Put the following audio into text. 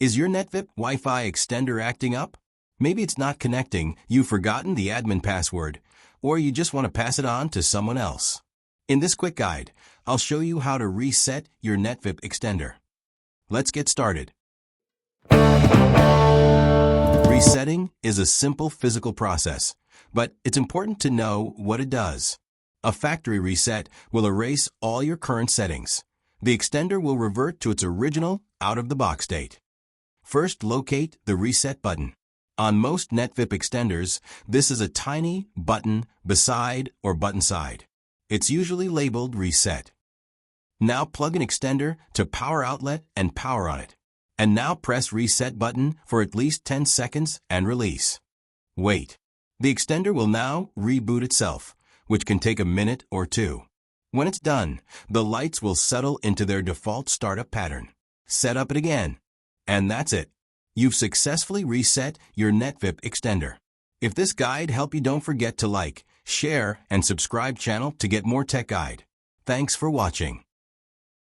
Is your Netvip Wi-Fi extender acting up? Maybe it's not connecting, you've forgotten the admin password, or you just want to pass it on to someone else. In this quick guide, I'll show you how to reset your Netvip extender. Let's get started. Resetting is a simple physical process, but it's important to know what it does. A factory reset will erase all your current settings. The extender will revert to its original, out-of-the-box state. First, locate the reset button. On most Netvip extenders, this is a tiny button beside or button side. It's usually labeled Reset. Now plug an extender to power outlet and power on it. And now press Reset button for at least 10 seconds and release. Wait. The extender will now reboot itself, which can take a minute or two. When it's done, the lights will settle into their default startup pattern. Set up it again. And that's it. You've successfully reset your Netvip extender. If this guide helped you, don't forget to like, share, and subscribe channel to get more tech guide. Thanks for watching.